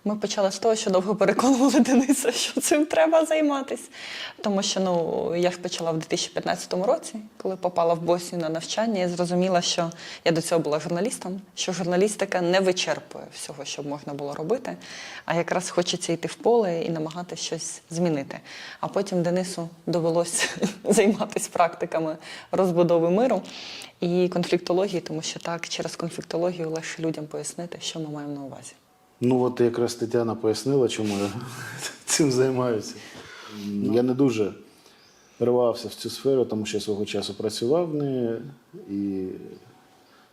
Ми почали з того, що довго переконували Дениса, що цим треба займатися. Тому що я ж почала в 2015 році, коли попала в Боснію на навчання, і зрозуміла, що я до цього була журналістом, що журналістика не вичерпує всього, що можна було робити, а якраз хочеться йти в поле і намагатися щось змінити. А потім Денису довелося займатися практиками розбудови миру і конфліктології, тому що так, через конфліктологію легше людям пояснити, що ми маємо на увазі. Ну от якраз Тетяна пояснила, чому я цим займаюся. Я не дуже рвався в цю сферу, тому що я свого часу працював в неї і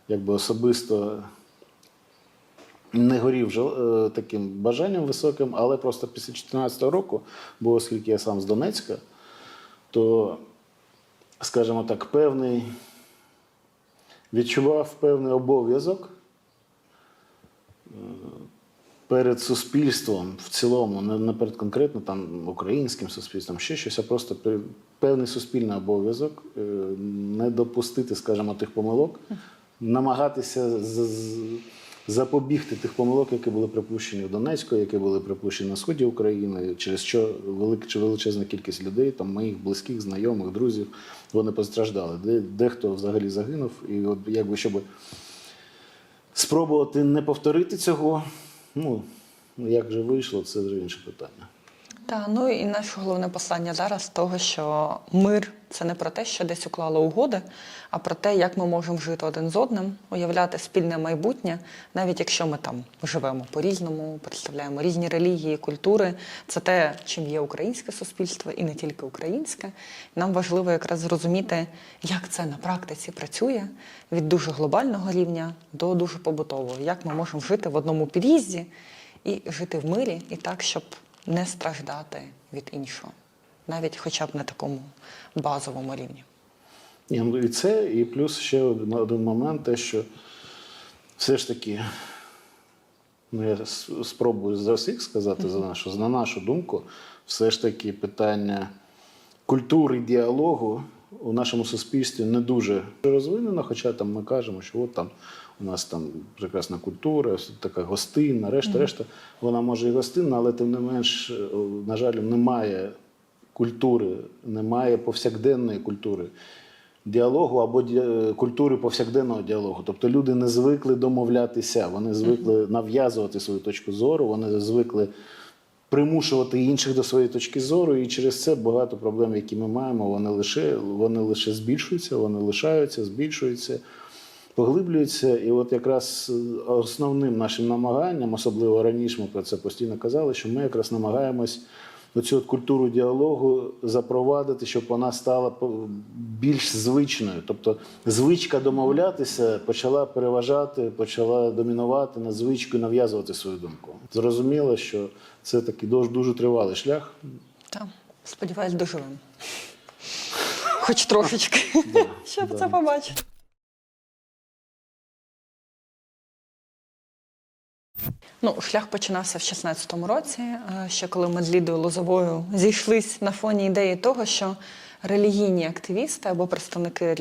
якби особисто не горів таким бажанням високим, але просто після 2014 року, бо оскільки я сам з Донецька, то, скажімо так, відчував певний обов'язок перед суспільством в цілому, не перед конкретно там українським суспільством, ще щось, а просто певний суспільний обов'язок не допустити, скажімо, тих помилок, намагатися запобігти тих помилок, які були припущені в Донецьку, які були припущені на сході України, через що величезна кількість людей, там моїх близьких, знайомих, друзів, вони постраждали. Дехто взагалі загинув, і от якби щоб спробувати не повторити цього. Ну, як же вийшло, це вже інше питання. Так, ну і наше головне послання зараз того, що мир – це не про те, що десь уклали угоди, а про те, як ми можемо жити один з одним, уявляти спільне майбутнє, навіть якщо ми там живемо по-різному, представляємо різні релігії, культури. Це те, чим є українське суспільство, і не тільки українське. Нам важливо якраз зрозуміти, як це на практиці працює, від дуже глобального рівня до дуже побутового. Як ми можемо жити в одному під'їзді і жити в мирі, і так, щоб не страждати від іншого, навіть хоча б на такому базовому рівні. І це, і плюс ще один момент, те, що все ж таки, ну я спробую за всіх сказати, на нашу думку, все ж таки питання культури діалогу у нашому суспільстві не дуже розвинено, хоча там ми кажемо, що от там у нас там прекрасна культура, така гостинна, решта, вона може і гостинна, але тим не менш, на жаль, немає культури, немає повсякденної культури діалогу або культури повсякденного діалогу. Тобто люди не звикли домовлятися, вони звикли нав'язувати свою точку зору, вони звикли примушувати інших до своєї точки зору, і через це багато проблем, які ми маємо, вони лише збільшуються, вони лишаються, збільшуються, поглиблюються. І от якраз основним нашим намаганням, особливо раніше ми про це постійно казали, що ми якраз намагаємось оцю культуру діалогу запровадити, щоб вона стала більш звичною. Тобто звичка домовлятися почала переважати, почала домінувати над звичкою нав'язувати свою думку. Зрозуміло, що це такий дуже тривалий шлях. Так, сподіваюсь, доживемо. Хоч трошечки, щоб це побачити. Ну, шлях починався в 2016 році, ще коли ми з Лідою Лозовою зійшлись на фоні ідеї того, що релігійні активісти або представники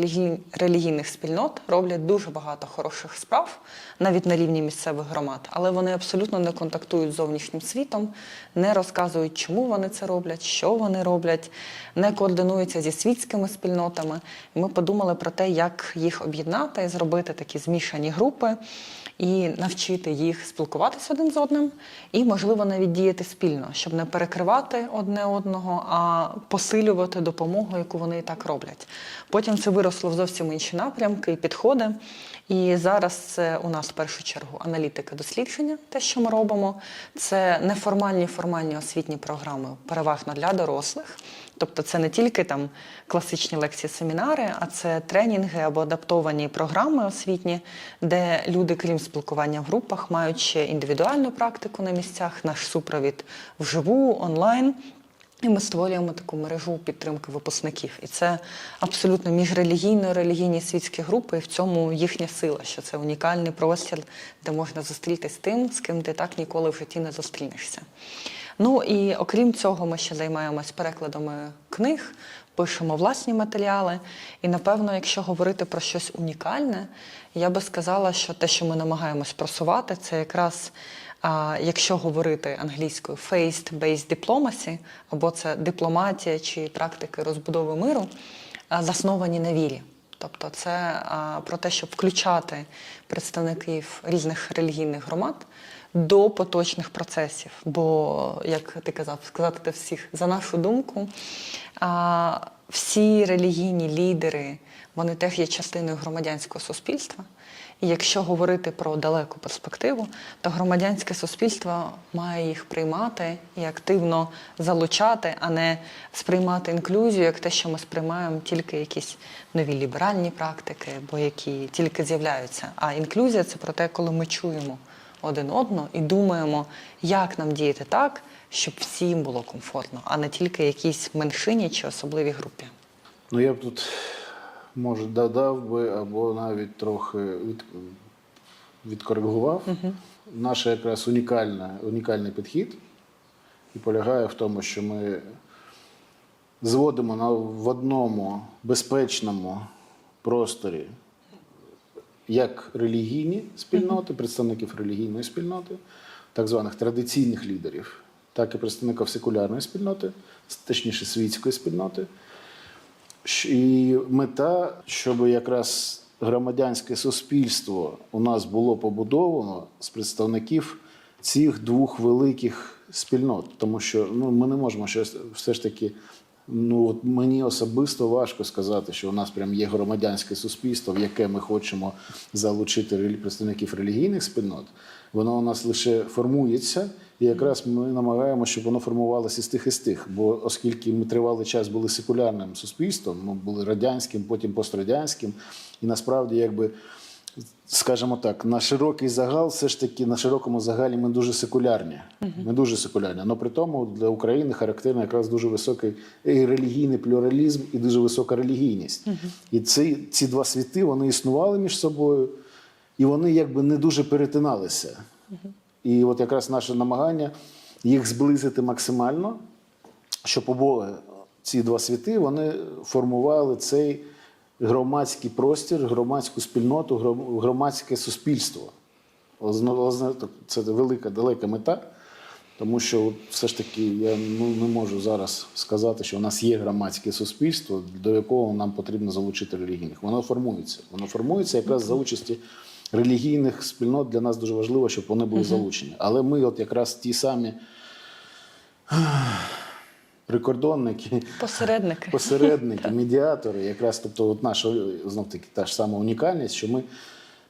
релігійних спільнот роблять дуже багато хороших справ, навіть на рівні місцевих громад, але вони абсолютно не контактують з зовнішнім світом, не розказують, чому вони це роблять, що вони роблять, не координуються зі світськими спільнотами. І ми подумали про те, як їх об'єднати і зробити такі змішані групи, і навчити їх спілкуватися один з одним, і, можливо, навіть діяти спільно, щоб не перекривати одне одного, а посилювати допомогу, яку вони і так роблять. Потім це виросло в зовсім інші напрямки і підходи. І зараз це у нас в першу чергу аналітика дослідження, те, що ми робимо. Це неформальні, формальні освітні програми, переважно для дорослих. Тобто це не тільки там класичні лекції, семінари, а це тренінги або адаптовані програми освітні, де люди, крім спілкування в групах, мають ще індивідуальну практику на місцях, наш супровід вживу, онлайн. І ми створюємо таку мережу підтримки випускників. І це абсолютно міжрелігійні світські групи, і в цьому їхня сила, що це унікальний простір, де можна зустрітися з тим, з ким ти так ніколи в житті не зустрінешся. Ну і окрім цього ми ще займаємось перекладами книг, пишемо власні матеріали. І напевно, якщо говорити про щось унікальне, я би сказала, що те, що ми намагаємось просувати, це якраз А якщо говорити англійською faith-based diplomacy, або це дипломатія чи практики розбудови миру, засновані на вірі. Тобто це про те, щоб включати представників різних релігійних громад до поточних процесів. Бо, як ти казав, сказати те всіх, за нашу думку, всі релігійні лідери, вони теж є частиною громадянського суспільства. І якщо говорити про далеку перспективу, то громадянське суспільство має їх приймати і активно залучати, а не сприймати інклюзію як те, що ми сприймаємо тільки якісь нові ліберальні практики, бо які тільки з'являються. А інклюзія – це про те, коли ми чуємо один одного і думаємо, як нам діяти так, щоб всім було комфортно, а не тільки якійсь меншині чи особливій групі. Ну, я б тут, може, додав би, або навіть трохи відкоригував. Наш якраз унікальний підхід і полягає в тому, що ми зводимо в одному безпечному просторі як релігійні спільноти, представників релігійної спільноти, так званих традиційних лідерів, так і представників секулярної спільноти, точніше світської спільноти. І мета, щоб якраз громадянське суспільство у нас було побудовано з представників цих двох великих спільнот. Тому що ми не можемо все ж таки, от мені особисто важко сказати, що у нас прям є громадянське суспільство, в яке ми хочемо залучити представників релігійних спільнот. Воно у нас лише формується, і якраз ми намагаємося, щоб воно формувалося з тих. Бо оскільки ми тривалий час були секулярним суспільством, ми були радянським, потім пострадянським, і насправді, якби, скажімо так, на широкий загал, все ж таки, на широкому загалі ми дуже секулярні. Ми дуже секулярні. Але при тому для України характерний якраз дуже високий і релігійний плюралізм, і дуже висока релігійність. І ці два світи, вони існували між собою, і вони якби не дуже перетиналися. І от якраз наше намагання їх зблизити максимально, щоб обоє ці два світи, вони формували цей громадський простір, громадську спільноту, громадське суспільство. Це велика, далека мета, тому що все ж таки я не можу зараз сказати, що у нас є громадське суспільство, до якого нам потрібно залучити релігійних. Воно формується. Воно формується якраз за участі релігійних спільнот. Для нас дуже важливо, щоб вони були залучені. Але ми от якраз ті самі прикордонники, посередники, медіатори, якраз, тобто от наша, знов-таки, та ж сама унікальність, що ми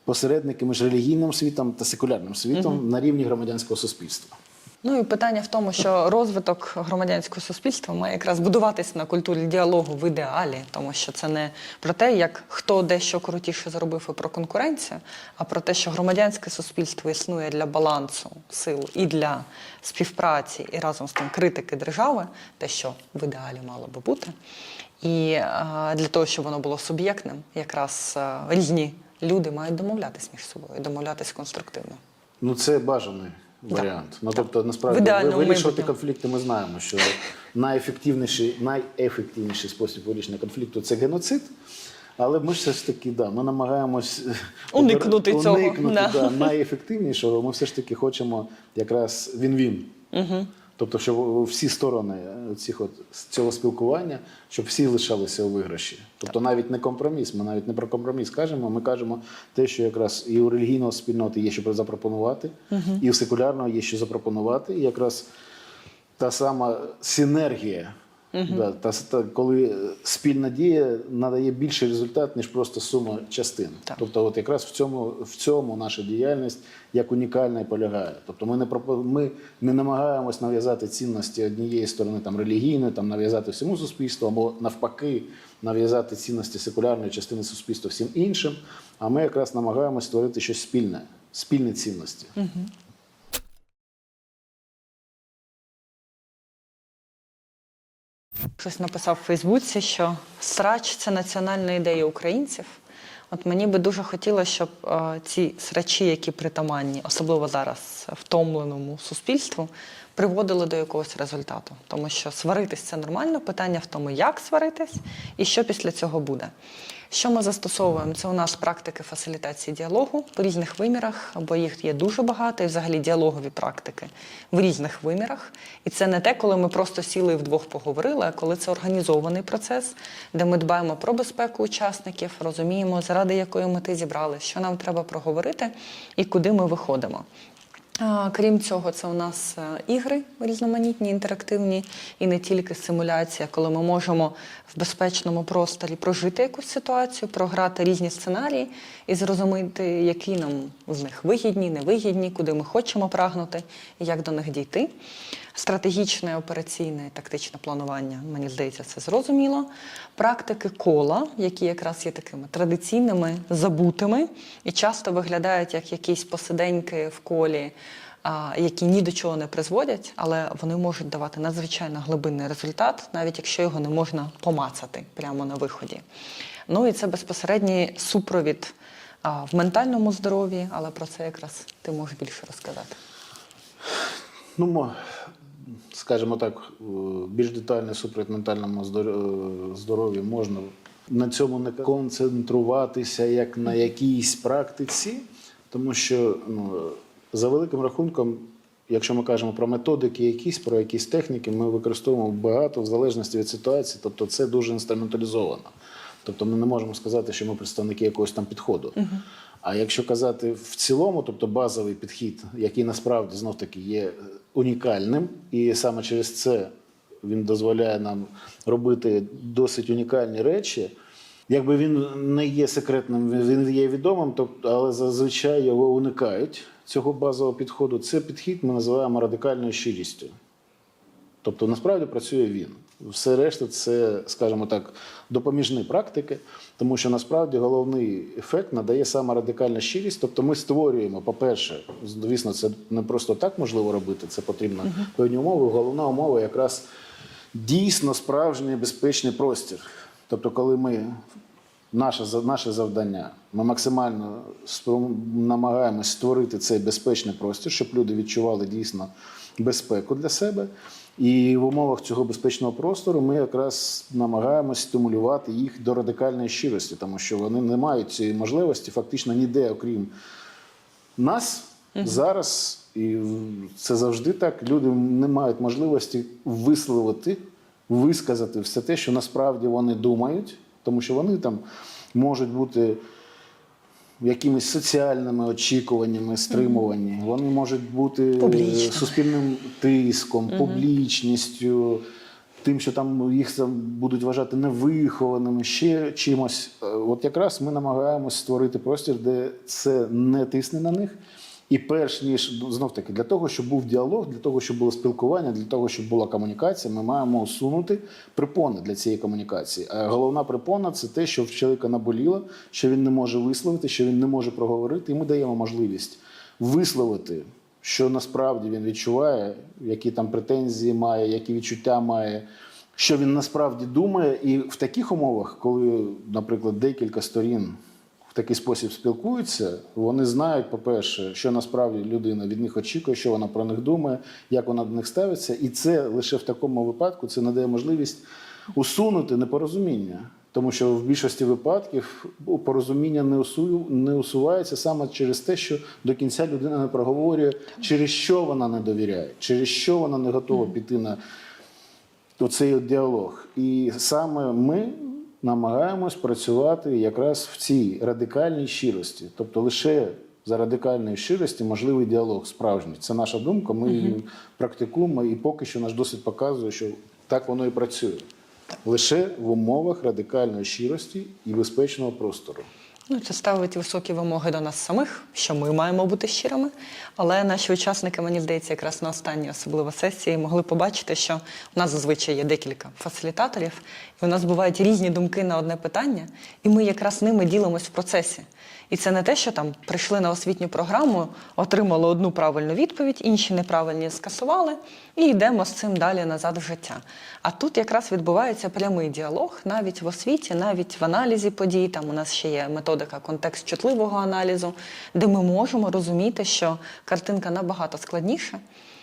посередники між релігійним світом та секулярним світом на рівні громадянського суспільства. Ну і питання в тому, що розвиток громадянського суспільства має якраз будуватися на культурі діалогу в ідеалі, тому що це не про те, як хто де що крутіше зробив і про конкуренцію, а про те, що громадянське суспільство існує для балансу сил і для співпраці, і разом з тим критики держави, те, що в ідеалі мало би бути. І для того, щоб воно було суб'єктним, якраз різні люди мають домовлятися між собою, домовлятися конструктивно. Ну це бажаний варіант. Ну, тобто, насправді, вирішувати конфлікти ми знаємо, що найефективніший спосіб вирішення конфлікту – це геноцид. Але ми все ж таки, ми намагаємось уникнути цього. Найефективнішого. Ми все ж таки хочемо якраз він-він. Тобто, щоб всі сторони цього спілкування, щоб всі лишалися у виграші. Тобто навіть не компроміс, ми навіть не про компроміс кажемо, ми кажемо те, що якраз і у релігійної спільноти є що запропонувати, і у секулярного є що запропонувати. І якраз та сама синергія, коли спільна дія надає більший результат, ніж просто сума частин. Так. Тобто от якраз в цьому наша діяльність як унікальна і полягає. Тобто ми не намагаємось нав'язати цінності однієї сторони релігійної, нав'язати всьому суспільству, або навпаки нав'язати цінності секулярної частини суспільства всім іншим, а ми якраз намагаємось створити щось спільне, спільні цінності. Хтось написав у Фейсбуці, що срач – це національна ідея українців. От мені би дуже хотілося, щоб ці срачі, які притаманні, особливо зараз втомленому суспільству, приводили до якогось результату. Тому що сваритись – це нормально, питання в тому, як сваритись і що після цього буде. Що ми застосовуємо? Це у нас практики фасилітації діалогу в різних вимірах, бо їх є дуже багато, і взагалі діалогові практики в різних вимірах. І це не те, коли ми просто сіли і вдвох поговорили, а коли це організований процес, де ми дбаємо про безпеку учасників, розуміємо, заради якої мети зібрали, що нам треба проговорити і куди ми виходимо. Крім цього, це у нас ігри різноманітні, інтерактивні, і не тільки симуляція, коли ми можемо в безпечному просторі прожити якусь ситуацію, програти різні сценарії і зрозуміти, які нам з них вигідні, невигідні, куди ми хочемо прагнути і як до них дійти. Стратегічне, операційне, тактичне планування, мені здається, це зрозуміло. Практики кола, які якраз є такими традиційними, забутими і часто виглядають як якісь посиденьки в колі, які ні до чого не призводять, але вони можуть давати надзвичайно глибинний результат, навіть якщо його не можна помацати прямо на виході. Ну і це безпосередній супровід в ментальному здоров'ї, але про це якраз ти можеш більше розказати. Ну, скажімо так, більш детальний супровід ментальному здоров'ю можна на цьому не концентруватися як на якійсь практиці, тому що за великим рахунком, якщо ми кажемо про методики якісь, про якісь техніки, ми використовуємо багато в залежності від ситуації, тобто це дуже інструменталізовано. Тобто ми не можемо сказати, що ми представники якогось там підходу. А якщо казати в цілому, тобто базовий підхід, який насправді знов-таки є унікальним, і саме через це він дозволяє нам робити досить унікальні речі, якби він не є секретним, він є відомим, але зазвичай його уникають, цього базового підходу. Це підхід ми називаємо радикальною щирістю. Тобто насправді працює він. Все решта – це, скажімо так, допоміжні практики, тому що насправді головний ефект надає саме радикальна щирість. Тобто ми створюємо, по-перше, звісно, це не просто так можливо робити, це потрібно певні умови. Головна умова якраз дійсно справжній безпечний простір. Тобто коли ми, наше завдання, ми максимально намагаємось створити цей безпечний простір, щоб люди відчували дійсно безпеку для себе. І в умовах цього безпечного простору ми якраз намагаємось стимулювати їх до радикальної щирості, тому що вони не мають цієї можливості фактично ніде, окрім нас, зараз. І це завжди так. Люди не мають можливості висказати все те, що насправді вони думають, тому що вони там можуть бути якимись соціальними очікуваннями, стримувані. Вони можуть бути суспільним тиском, публічністю, тим, що там їх будуть вважати невихованими, ще чимось. От якраз ми намагаємось створити простір, де це не тисне на них. І перш ніж, знов-таки, для того, щоб був діалог, для того, щоб було спілкування, для того, щоб була комунікація, ми маємо усунути препони для цієї комунікації. А головна препона – це те, що в чоловіка наболіло, що він не може висловити, що він не може проговорити. І ми даємо можливість висловити, що насправді він відчуває, які там претензії має, які відчуття має, що він насправді думає. І в таких умовах, коли, наприклад, декілька сторін в такий спосіб спілкуються, вони знають, по-перше, що насправді людина від них очікує, що вона про них думає, як вона до них ставиться. І це лише в такому випадку це надає можливість усунути непорозуміння. Тому що в більшості випадків порозуміння не усувається саме через те, що до кінця людина не проговорює, через що вона не довіряє, через що вона не готова піти на цей діалог. І саме ми намагаємось працювати якраз в цій радикальній щирості. Тобто лише за радикальної щирості можливий діалог справжній. Це наша думка, ми її практикуємо, і поки що наш досвід показує, що так воно і працює. Лише в умовах радикальної щирості і безпечного простору. Ну, це ставить високі вимоги до нас самих, що ми маємо бути щирими. Але наші учасники, мені здається, якраз на останній особливо сесії могли побачити, що у нас зазвичай є декілька фасилітаторів, і у нас бувають різні думки на одне питання, і ми якраз ними ділимось в процесі. І це не те, що там прийшли на освітню програму, отримали одну правильну відповідь, інші неправильні скасували, і йдемо з цим далі назад в життя. А тут якраз відбувається прямий діалог, навіть в освіті, навіть в аналізі подій. Там у нас ще є методика контекст-чутливого аналізу, де ми можемо розуміти, що картинка набагато складніша,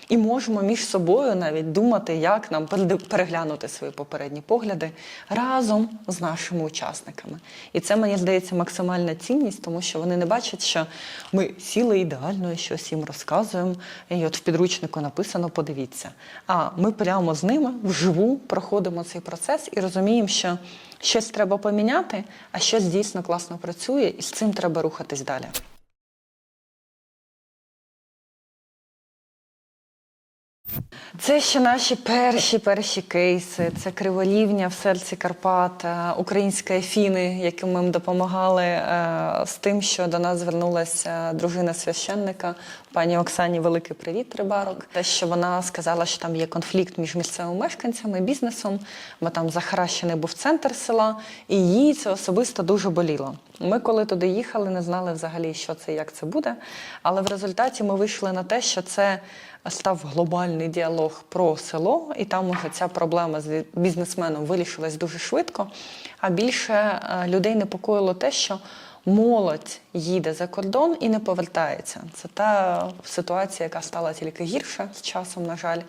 І можемо між собою навіть думати, як нам переглянути свої попередні погляди разом з нашими учасниками. І це, мені здається, максимальна цінність, тому що вони не бачать, що ми сіли ідеально і щось їм розказуємо, і от в підручнику написано «подивіться». А ми прямо з ними вживу проходимо цей процес і розуміємо, що щось треба поміняти, а щось дійсно класно працює, і з цим треба рухатись далі. Це ще наші перші кейси. Це Криволівня в серці Карпат, українська Афіни, яким ми їм допомагали з тим, що до нас звернулася дружина священника, пані Оксані великий привіт, Рибарок. Те, що вона сказала, що там є конфлікт між місцевими мешканцями і бізнесом, бо там захаращений був центр села, і їй це особисто дуже боліло. Ми, коли туди їхали, не знали взагалі, що це і як це буде, але в результаті ми вийшли на те, що це став глобальний діалог про село, і там уже ця проблема з бізнесменом вирішилась дуже швидко, а більше людей непокоїло те, що молодь їде за кордон і не повертається. Це та ситуація, яка стала тільки гірше з часом, на жаль.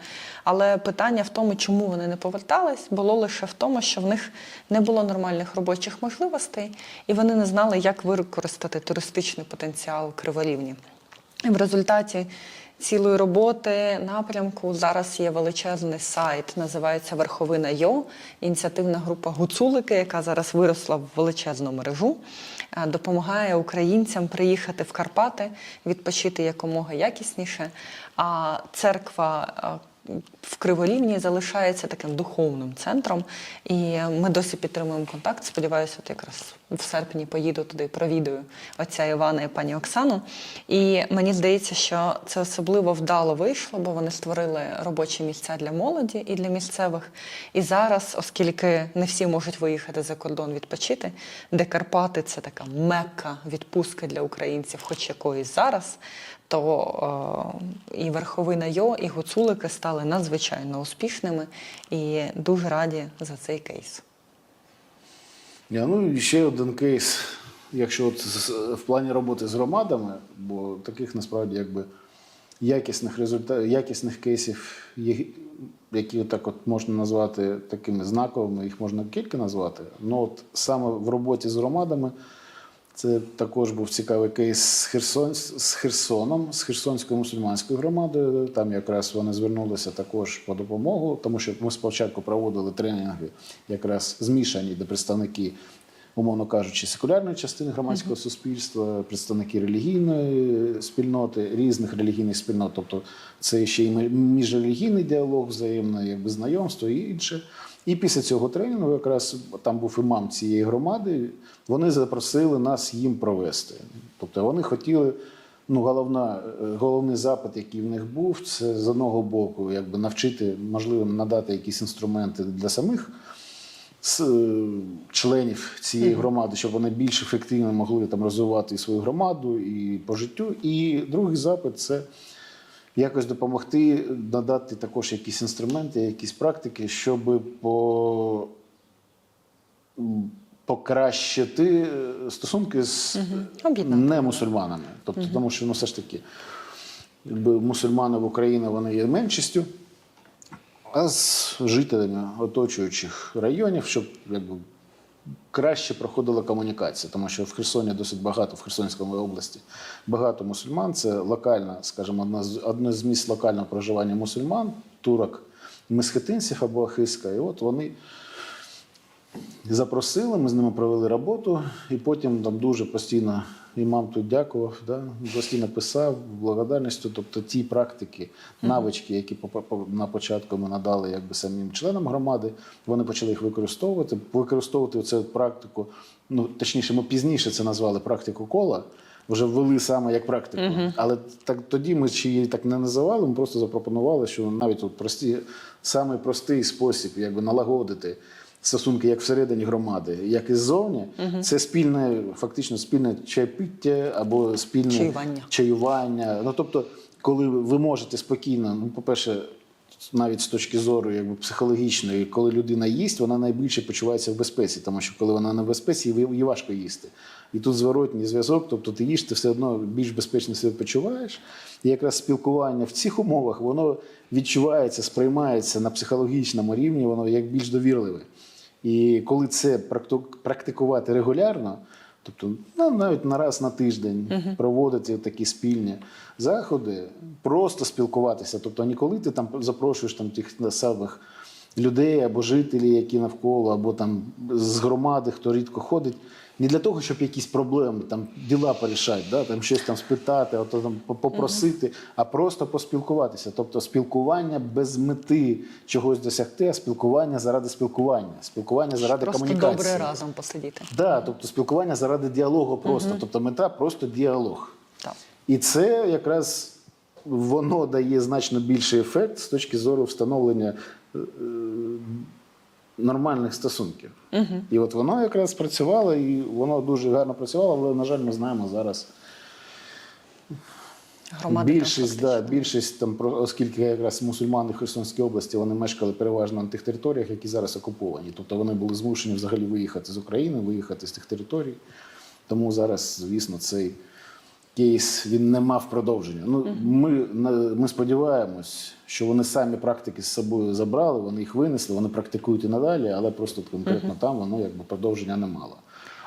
Але питання в тому, чому вони не повертались, було лише в тому, що в них не було нормальних робочих можливостей, і вони не знали, як використати туристичний потенціал Криворівні. І в результаті цілої роботи, напрямку зараз є величезний сайт, називається Верховина.io, ініціативна група «Гуцулики», яка зараз виросла в величезну мережу, допомагає українцям приїхати в Карпати, відпочити якомога якісніше, а церква в Криворівні залишається таким духовним центром, і ми досі підтримуємо контакт. Сподіваюся, от якраз в серпні поїду туди, провідую отця Івана і пані Оксану. І мені здається, що це особливо вдало вийшло, бо вони створили робочі місця для молоді і для місцевих. І зараз, оскільки не всі можуть виїхати за кордон відпочити, де Карпати – це така мекка відпустки для українців, хоч якоїсь зараз, то і Верховина.io, і Гуцулики стали надзвичайно успішними і дуже раді за цей кейс. Ну і ще один кейс, якщо от в плані роботи з громадами, бо таких насправді якби якісних кейсів, які так от можна назвати такими знаковими, їх можна кілька назвати. Ну от саме в роботі з громадами це також був цікавий кейс з Херсоном, з Херсонською мусульманською громадою. Там якраз вони звернулися також по допомогу, тому що ми спочатку проводили тренінги якраз змішані, де представники, умовно кажучи, секулярної частини громадського суспільства, представники релігійної спільноти, різних релігійних спільнот. Тобто це ще й міжрелігійний діалог, взаємне якби знайомство і інше. І після цього тренінгу, якраз там був імам цієї громади, вони запросили нас їм провести. Тобто вони хотіли, головний запит, який в них був, це з одного боку якби навчити, можливо, надати якісь інструменти для самих членів цієї громади, щоб вони більш ефективно могли там розвивати і свою громаду, і по життю. І другий запит – це якось допомогти надати також якісь інструменти, якісь практики, щоб покращити стосунки з немусульманами. Тобто, тому що, все ж таки, мусульмани в Україні, вони є меншістю, а з жителями оточуючих районів, щоб якби краще проходила комунікація, тому що в Херсоні досить багато, в Херсонській області, багато мусульман. Це локальна, скажімо, одне з місць локального проживання мусульман, турок, месхетинців або ахиска. І от вони запросили, ми з ними провели роботу, і потім там дуже постійно імам тут дякував, постійно писав благодарністю, тобто ті практики, навички, які на початку ми надали якби самим членам громади, вони почали їх використовувати цю практику, точніше, ми пізніше це назвали практику кола, вже ввели саме як практику. Але тоді ми ще її так не називали, ми просто запропонували, що навіть самий простий спосіб якби налагодити стосунки як всередині громади, як і ззовні, це фактично спільне чайпіття або спільне чаювання. Тобто, коли ви можете спокійно, по-перше, навіть з точки зору якби, психологічної, коли людина їсть, вона найбільше почувається в безпеці, тому що коли вона не в безпеці, їй важко їсти. І тут зворотній зв'язок, тобто ти їш, ти все одно більш безпечно себе почуваєш. І якраз спілкування в цих умовах, воно відчувається, сприймається на психологічному рівні, воно як більш довірливе. І коли це практикувати регулярно, тобто навіть раз на тиждень проводити такі спільні заходи, просто спілкуватися. Тобто не коли ти там запрошуєш там, тих самих людей або жителів, які навколо, або там з громади, хто рідко ходить, не для того, щоб якісь проблеми, там, діла порішати, да, там, щось там спитати, або там, попросити, а просто поспілкуватися. Тобто спілкування без мети чогось досягти, а спілкування заради спілкування, спілкування заради комунікації. Просто добре разом посидіти. Да, тобто спілкування заради діалогу просто, тобто мета просто діалог. Так. І це якраз воно дає значно більший ефект з точки зору встановлення нормальних стосунків. І от воно якраз працювало, і воно дуже гарно працювало, але, на жаль, ми знаємо зараз більшість там, оскільки якраз мусульмани в Херсонській області, вони мешкали переважно на тих територіях, які зараз окуповані. Тобто вони були змушені взагалі виїхати з України, виїхати з тих територій. Тому зараз, звісно, цей кейс, він не мав продовження. Ну, ми сподіваємось, що вони самі практики з собою забрали, вони їх винесли, вони практикують і надалі, але просто конкретно там воно якби продовження не мало.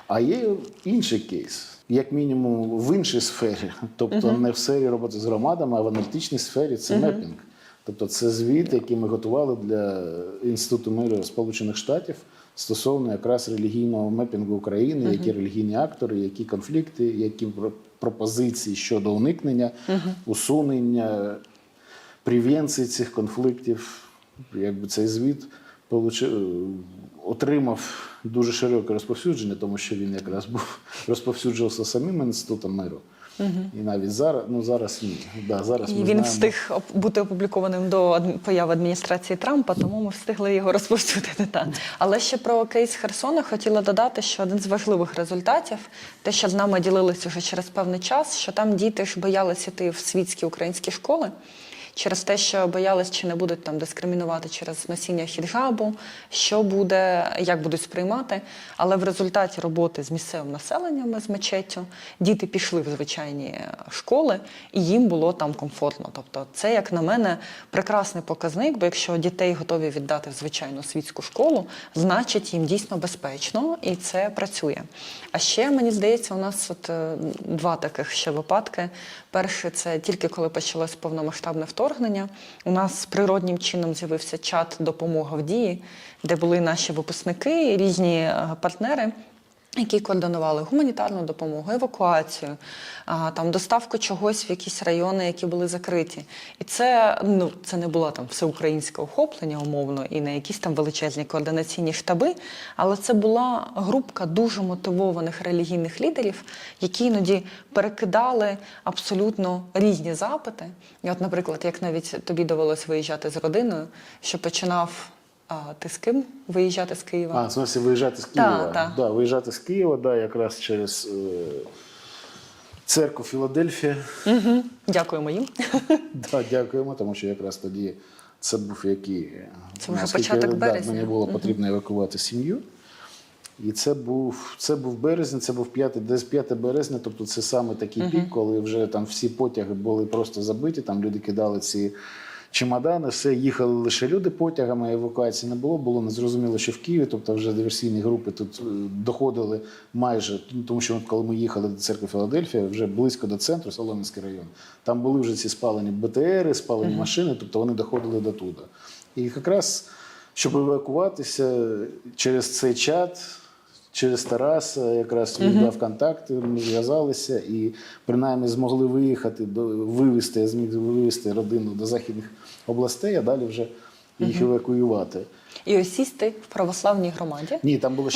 А є інший кейс, як мінімум в іншій сфері, тобто не в сфері роботи з громадами, а в аналітичній сфері це мепінг. Тобто це звіт, який ми готували для Інституту миру Сполучених Штатів стосовно якраз релігійного мепінгу України, які релігійні актори, які конфлікти, які пропозиції щодо уникнення, усунення, превенції цих конфліктів. Якби цей звіт отримав дуже широке розповсюдження, тому що він якраз розповсюджувався самим Інститутом миру. І навіть зараз ні. Да, зараз І ми він знаємо. встиг бути опублікованим до появи адміністрації Трампа, тому ми встигли його розповсюдити. Так. Але ще про кейс Херсона хотіла додати, що один з важливих результатів, те, що з нами ділилися вже через певний час, що там діти ж боялися йти в світські українські школи, через те, що боялись, чи не будуть там дискримінувати через носіння хіджабу, що буде, як будуть сприймати. Але в результаті роботи з місцевим населенням, з мечеттю, діти пішли в звичайні школи, і їм було там комфортно. Тобто це, як на мене, прекрасний показник, бо якщо дітей готові віддати в звичайну світську школу, значить їм дійсно безпечно, і це працює. А ще, мені здається, у нас от два таких ще випадки. Перший – це тільки коли почалось повномасштабне вторгнення. У нас природнім чином з'явився чат «Допомога в дії», де були наші випускники і різні партнери, які координували гуманітарну допомогу, евакуацію, там, доставку чогось в якісь райони, які були закриті. І це не було там всеукраїнське охоплення, умовно, і не якісь там величезні координаційні штаби, але це була групка дуже мотивованих релігійних лідерів, які іноді перекидали абсолютно різні запити. І от, наприклад, як навіть тобі довелось виїжджати з родиною, що починав... А ти з ким виїжджати з Києва? В смысле виїжджати з Києва? Да, виїжджати з Києва, якраз через церкву Філадельфія. Дякуємо їм. Да, дякуємо, тому що якраз тоді це був який... Це вже початок березня. Мені було потрібно евакувати сім'ю. І це був березень, це був десь 5 березня, тобто це саме такий пік, коли вже там всі потяги були просто забиті, там люди кидали ці чемодани, все, їхали лише люди потягами, евакуації не було, було незрозуміло, що в Києві, тобто вже диверсійні групи тут доходили майже, тому що коли ми їхали до церкви Філадельфія, вже близько до центру, Солом'янський район, там були вже ці спалені БТРи, спалені машини, тобто вони доходили до туди. І якраз, щоб евакуватися через цей чат, через Тараса, якраз він дав контакти, ми зв'язалися і принаймні змогли я зміг вивезти родину до західних областей, а далі вже їх евакуювати. І осісти в православній громаді? Ні, там було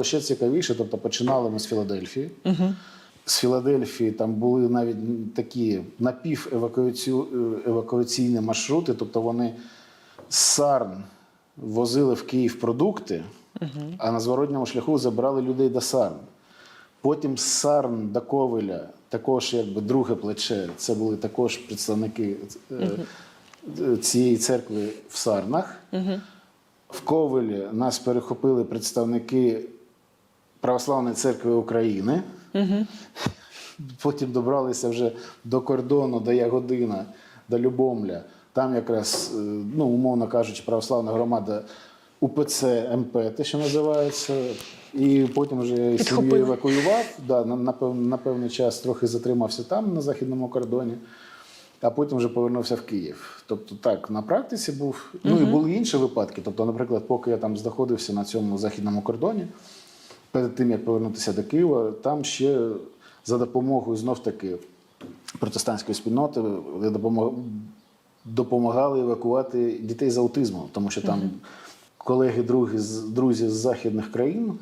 ще цікавіше. Тобто починали ми з Філадельфії. З Філадельфії там були навіть такі напівевакуаційні маршрути, тобто вони з Сарн возили в Київ продукти, а на зворотньому шляху забрали людей до Сарн. Потім з Сарн до Ковеля також якби друге плече, це були також представники цієї церкви в Сарнах. В Ковелі нас перехопили представники Православної церкви України. Потім добралися вже до кордону, до Ягодина, до Любомля. Там якраз, ну, умовно кажучи, православна громада УПЦ МП, те, що називається. І потім вже сім'ю евакуював. Да, на певний час трохи затримався там, на західному кордоні. А потім вже повернувся в Київ. Тобто так, на практиці був. Ну і були інші випадки. Тобто, наприклад, поки я там знаходився на цьому західному кордоні, перед тим, як повернутися до Києва, там ще за допомогою знов-таки протестантської спільноти допомагали евакувати дітей з аутизмом. Тому що там колеги, друзі з західних країн,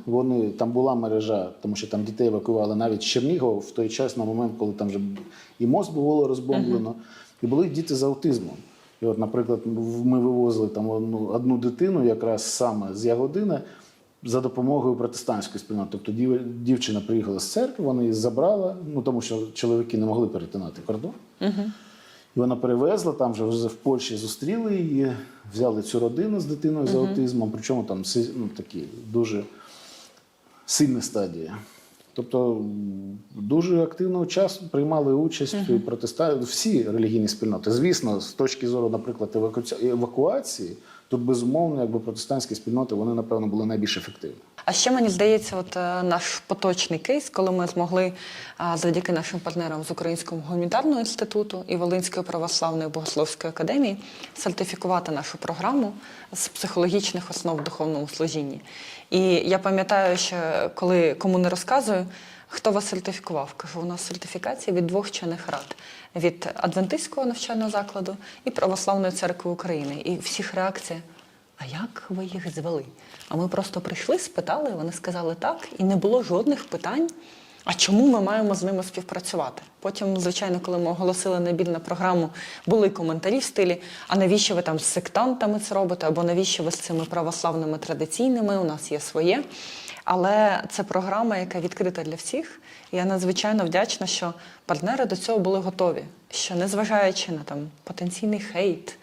там була мережа, тому що там дітей евакували навіть з Чернігова в той час, на момент, коли там вже і мост було розбомблено, і були діти з аутизмом. І от, наприклад, ми вивозили там одну дитину якраз саме з Ягодина за допомогою протестантської спільноти. Тобто дівчина приїхала з церкви, вона її забрала, ну тому що чоловіки не могли перетинати кордон. І вона перевезла, там вже в Польщі зустріли її, взяли цю родину з дитиною з аутизмом, причому там такі дуже сильні стадії. Тобто дуже активно приймали участь всі релігійні спільноти. Звісно, з точки зору, наприклад, евакуації, тут безумовно, якби протестантські спільноти, вони, напевно, були найбільш ефективні. А ще, мені здається, от наш поточний кейс, коли ми змогли завдяки нашим партнерам з Українського гуманітарного інституту і Волинської православної богословської академії сертифікувати нашу програму з психологічних основ в духовному служінні. І я пам'ятаю, що коли кому не розказую, хто вас сертифікував, кажу, у нас сертифікація від 2 вчених рад. Від Адвентистського навчального закладу і Православної церкви України. І всіх реакція: а як ви їх звели? А ми просто прийшли, спитали, вони сказали так, і не було жодних питань, а чому ми маємо з ними співпрацювати. Потім, звичайно, коли ми оголосили набір на програму, були коментарі в стилі: а навіщо ви там з сектантами це робите, або навіщо ви з цими православними традиційними, у нас є своє. Але це програма, яка відкрита для всіх. І я надзвичайно вдячна, що партнери до цього були готові. Що незважаючи на там потенційний хейт,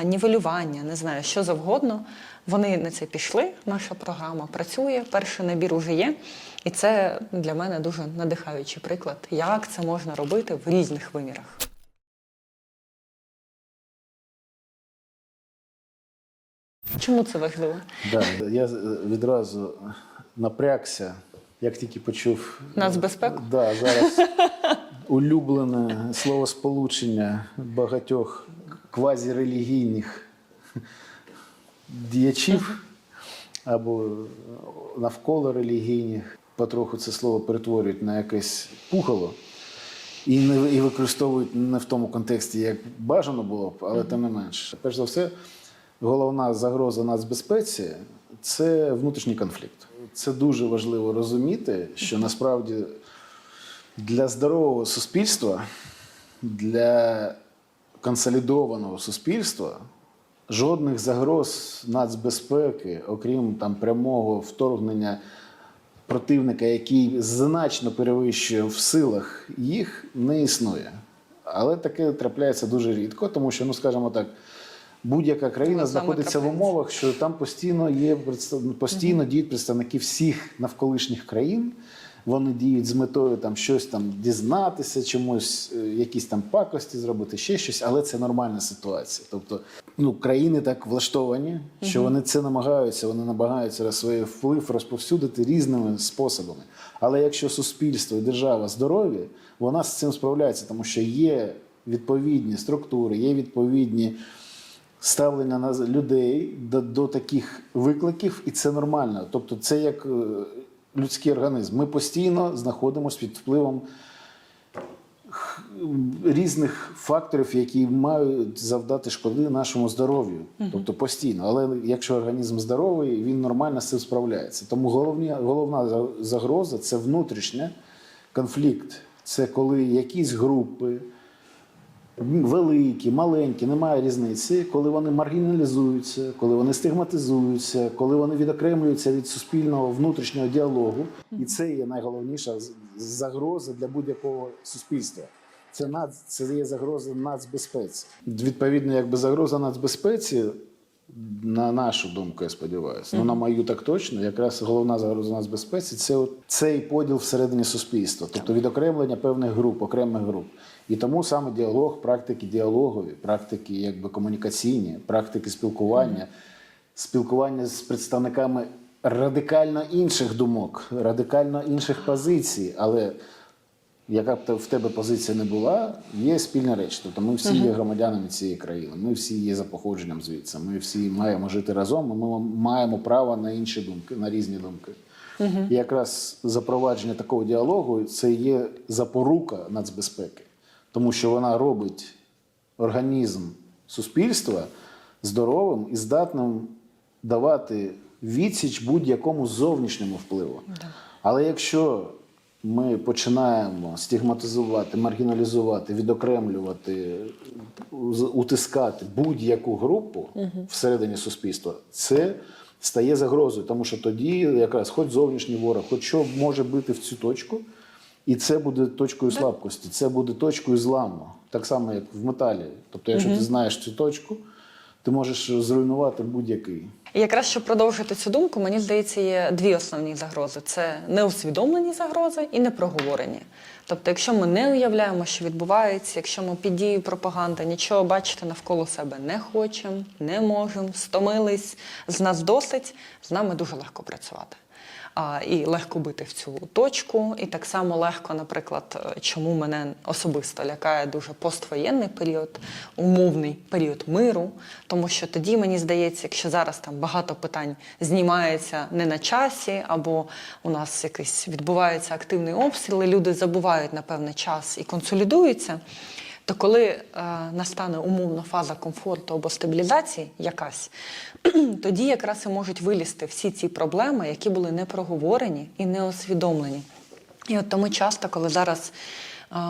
нівелювання, не знаю, що завгодно, вони на це пішли, наша програма працює, перший набір уже є. І це для мене дуже надихаючий приклад, як це можна робити в різних вимірах. Чому це важливо? Да, я відразу напрягся, як тільки почув Нацбезпеку? Да, зараз улюблене словосполучення багатьох квазірелігійних діячів або навколо релігійних. Потроху це слово перетворюють на якесь пугало і використовують не в тому контексті, як бажано було б, але тим не менше. Перш за все, головна загроза нацбезпеці – це внутрішній конфлікт. Це дуже важливо розуміти, що насправді для здорового суспільства, для консолідованого суспільства жодних загроз нацбезпеки, окрім там прямого вторгнення противника, який значно перевищує в силах їх, не існує. Але таке трапляється дуже рідко, тому що, ну скажімо так, будь-яка країна знаходиться в умовах, що там постійно діють представники всіх навколишніх країн. Вони діють з метою там щось там дізнатися, чомусь, якісь там пакості зробити, ще щось, але це нормальна ситуація. Тобто, ну, країни так влаштовані, що вони це намагаються свій вплив розповсюдити різними способами. Але якщо суспільство і держава здорові, вона з цим справляється, тому що є відповідні структури, є відповідні ставлення на людей до таких викликів, і це нормально. Тобто це як людський організм. Ми постійно знаходимося під впливом різних факторів, які мають завдати шкоди нашому здоров'ю. Тобто постійно. Але якщо організм здоровий, він нормально з цим справляється. Тому головна загроза – це внутрішній конфлікт. Це коли якісь групи, великі, маленькі, немає різниці, коли вони маргіналізуються, коли вони стигматизуються, коли вони відокремлюються від суспільного внутрішнього діалогу. І це є найголовніша загроза для будь-якого суспільства. Це є загроза нацбезпеці. Відповідно, якби загроза нацбезпеці, на нашу думку, я сподіваюся, ну на мою так точно, якраз головна загроза нацбезпеці – це цей поділ всередині суспільства, тобто відокремлення певних груп, окремих груп. І тому саме діалог, практики діалогові, практики якби комунікаційні, практики спілкування, спілкування з представниками радикально інших думок, радикально інших позицій, але яка б в тебе позиція не була, є спільна реч. Тобто ми всі є громадянами цієї країни, ми всі є за походженням звідси, ми всі маємо жити разом, ми маємо право на інші думки, на різні думки. І якраз запровадження такого діалогу – це є запорука нацбезпеки, тому що вона робить організм суспільства здоровим і здатним давати відсіч будь-якому зовнішньому впливу. Але якщо ми починаємо стигматизувати, маргіналізувати, відокремлювати, утискати будь-яку групу всередині суспільства, це стає загрозою, тому що тоді якраз хоч зовнішній ворог, хоч що може бити в цю точку, і це буде точкою слабкості, це буде точкою зламу, так само, як в металі. Тобто, якщо ти знаєш цю точку, ти можеш зруйнувати будь-який. І якраз, щоб продовжити цю думку, мені здається, є дві основні загрози. Це неусвідомлені загрози і непроговорені. Тобто, якщо ми не уявляємо, що відбувається, якщо ми під дією пропаганди нічого бачити навколо себе не хочемо, не можемо, стомились, з нас досить, з нами дуже легко працювати. І легко бити в цю точку, і так само легко, наприклад, чому мене особисто лякає дуже поствоєнний період, умовний період миру, тому що тоді, мені здається, якщо зараз там багато питань знімається не на часі, або у нас якийсь відбувається активний обстріл, і люди забувають на певний час і консолідуються, то коли настане умовна фаза комфорту або стабілізації якась, тоді якраз і можуть вилізти всі ці проблеми, які були не проговорені і не усвідомлені. І от тому часто, коли зараз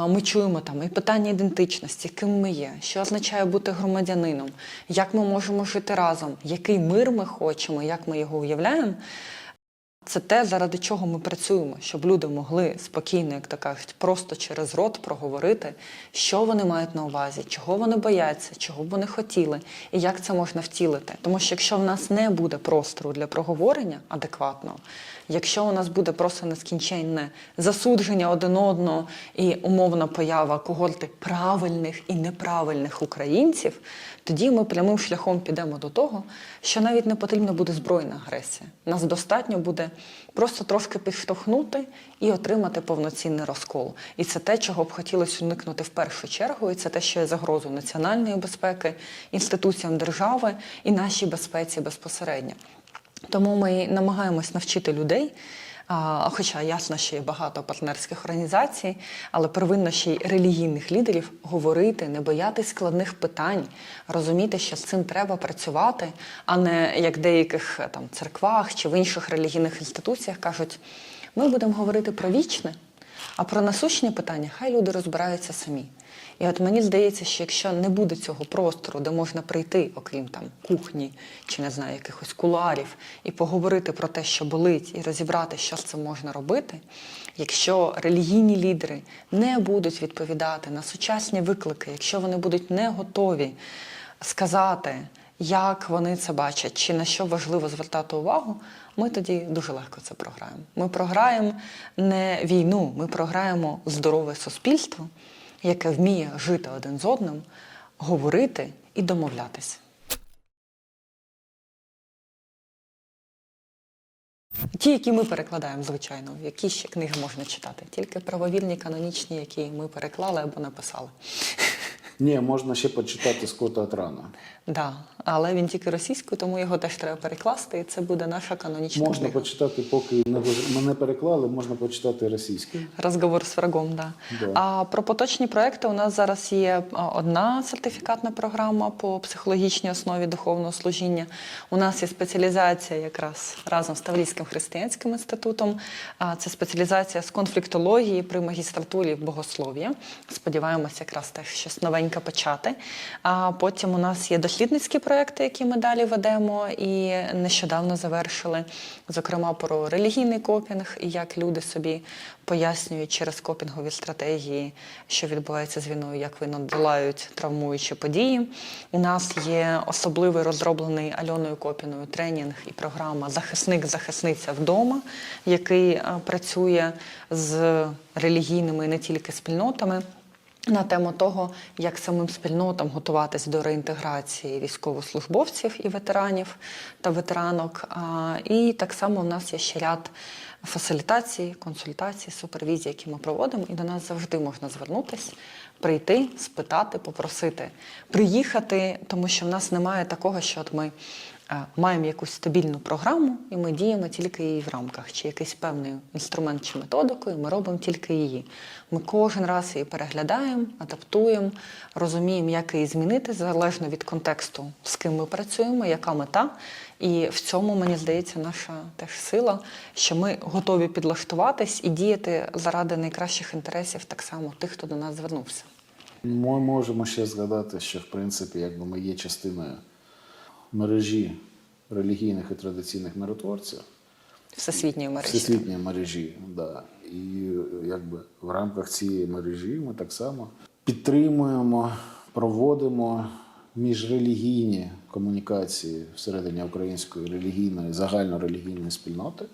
ми чуємо там і питання ідентичності, ким ми є, що означає бути громадянином, як ми можемо жити разом, який мир ми хочемо, як ми його уявляємо, це те, заради чого ми працюємо, щоб люди могли спокійно, як то кажуть, просто через рот проговорити, що вони мають на увазі, чого вони бояться, чого б вони хотіли, і як це можна втілити. Тому що якщо в нас не буде простору для проговорення адекватного, якщо у нас буде просто нескінченне засудження один одного і умовна поява когорти правильних і неправильних українців, тоді ми прямим шляхом підемо до того, що навіть не потрібна буде збройна агресія. Нас достатньо буде просто трошки підштовхнути і отримати повноцінний розкол. І це те, чого б хотілося уникнути в першу чергу, і це те, що є загрозою національної безпеки, інституціям держави і нашій безпеці безпосередньо. Тому ми намагаємось навчити людей, хоча ясно, що є багато партнерських організацій, але первинно ще й релігійних лідерів говорити, не боятись складних питань, розуміти, що з цим треба працювати, а не як в деяких там церквах чи в інших релігійних інституціях кажуть, ми будемо говорити про вічне, а про насущні питання хай люди розбираються самі. І от мені здається, що якщо не буде цього простору, де можна прийти, окрім там кухні чи, не знаю, якихось кулуарів, і поговорити про те, що болить, і розібрати, що з цим можна робити, якщо релігійні лідери не будуть відповідати на сучасні виклики, якщо вони будуть не готові сказати, як вони це бачать, чи на що важливо звертати увагу, ми тоді дуже легко це програємо. Ми програємо не війну, ми програємо здорове суспільство, яке вміє жити один з одним, говорити і домовлятися. Ті, які ми перекладаємо, звичайно, які ще книги можна читати. Тільки правовірні, канонічні, які ми переклали або написали. Ні, можна ще почитати Скотта Атрана. Да, але він тільки російською, тому його теж треба перекласти, і це буде наша канонічна Можна книга. почитати, поки ми не переклали, можна почитати російською. Розговор з врагом, да. Да. А про поточні проекти у нас зараз є одна сертифікатна програма по психологічній основі духовного служіння. У нас є спеціалізація якраз разом з Таврійським християнським інститутом. Це спеціалізація з конфліктології при магістратурі богослов'я. Сподіваємося якраз теж щось новеньке почати. А потім у нас є дослідницький проект проекти, які ми далі ведемо і нещодавно завершили, зокрема про релігійний копінг і як люди собі пояснюють через копінгові стратегії, що відбувається з війною, як вони долають травмуючі події. У нас є особливий розроблений Альоною Копіною тренінг і програма «Захисник-захисниця вдома», який працює з релігійними і не тільки спільнотами на тему того, як самим спільнотам готуватись до реінтеграції військовослужбовців і ветеранів та ветеранок. І так само у нас є ще ряд фасилітацій, консультацій, супервізій, які ми проводимо, і до нас завжди можна звернутися, прийти, спитати, попросити приїхати, тому що в нас немає такого, що от ми маємо якусь стабільну програму, і ми діємо тільки її в рамках, чи якийсь певний інструмент чи методику, і ми робимо тільки її. Ми кожен раз її переглядаємо, адаптуємо, розуміємо, як її змінити, залежно від контексту, з ким ми працюємо, яка мета. І в цьому, мені здається, наша теж сила, що ми готові підлаштуватись і діяти заради найкращих інтересів так само тих, хто до нас звернувся. Ми можемо ще згадати, що, в принципі, якби ми є частиною мережі релігійних і традиційних миротворців. Всесвітньої мережі. Всесвітньої мережі, да. І якби в рамках цієї мережі ми так само підтримуємо, проводимо міжрелігійні комунікації всередині української релігійної, загальнорелігійної спільноти.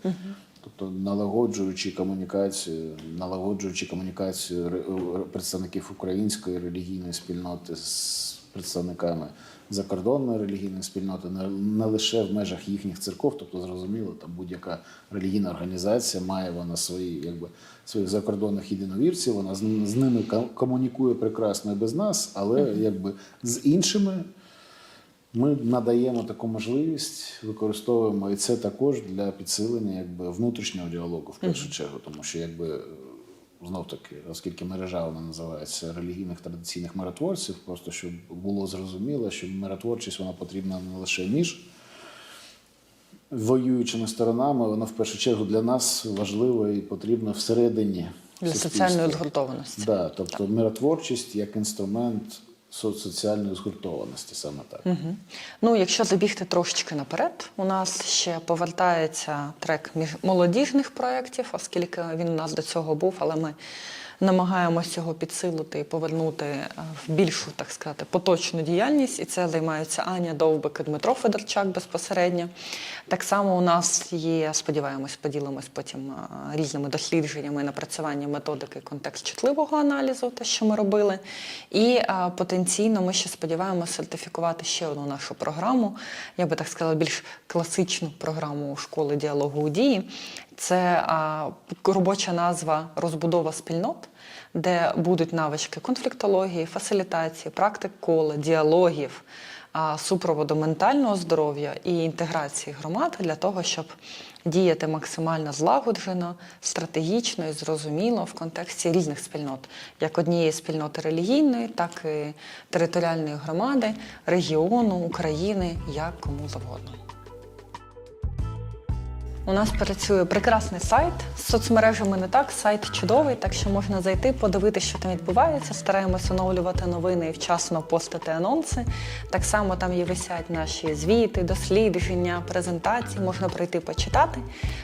Тобто налагоджуючи комунікацію представників української релігійної спільноти з представниками закордонної релігійної спільноти, не лише в межах їхніх церков, тобто зрозуміло, там будь-яка релігійна організація має вона своїх закордонних єдиновірців, вона з ними комунікує прекрасно і без нас, але з іншими ми надаємо таку можливість, використовуємо, і це також для підсилення внутрішнього діалогу в першу чергу, тому що знов-таки, оскільки мережа вона називається релігійних традиційних миротворців, просто щоб було зрозуміло, що миротворчість вона потрібна не лише між воюючими сторонами, вона в першу чергу для нас важлива і потрібна всередині для соціальної згуртованості. Да, тобто миротворчість як інструмент соціальної згуртованості, саме так. Ну, якщо забігти трошечки наперед, у нас ще повертається трек молодіжних проєктів, оскільки він у нас до цього був, але ми намагаємося його підсилити і повернути в більшу, так сказати, поточну діяльність. І це займаються Аня Довбик і Дмитро Федорчак безпосередньо. Так само у нас є, сподіваємось, поділимось потім різними дослідженнями і напрацюванням методики контекст-чутливого аналізу, те, що ми робили. І потенційно ми ще сподіваємося сертифікувати ще одну нашу програму, я би так сказала, більш класичну програму школи діалогу у дії. Це робоча назва «Розбудова спільнот», де будуть навички конфліктології, фасилітації, практик кола, діалогів, супроводу ментального здоров'я і інтеграції громад для того, щоб діяти максимально злагоджено, стратегічно і зрозуміло в контексті різних спільнот, як однієї спільноти релігійної, так і територіальної громади, регіону, України, як кому завгодно. У нас працює прекрасний сайт, з соцмережами не так, сайт чудовий, так що можна зайти, подивитися, що там відбувається. Стараємося оновлювати новини і вчасно постити анонси. Так само там є висять наші звіти, дослідження, презентації, можна прийти почитати.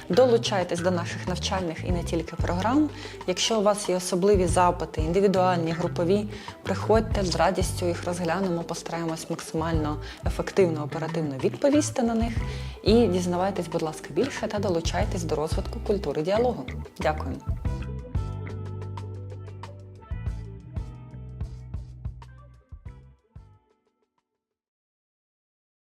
Долучайтесь до наших навчальних і не тільки програм. Якщо у вас є особливі запити, індивідуальні, групові, приходьте, з радістю їх розглянемо, постараємось максимально ефективно, оперативно відповісти на них. І дізнавайтесь, будь ласка, більше та долучайтесь до розвитку культури діалогу. Дякую.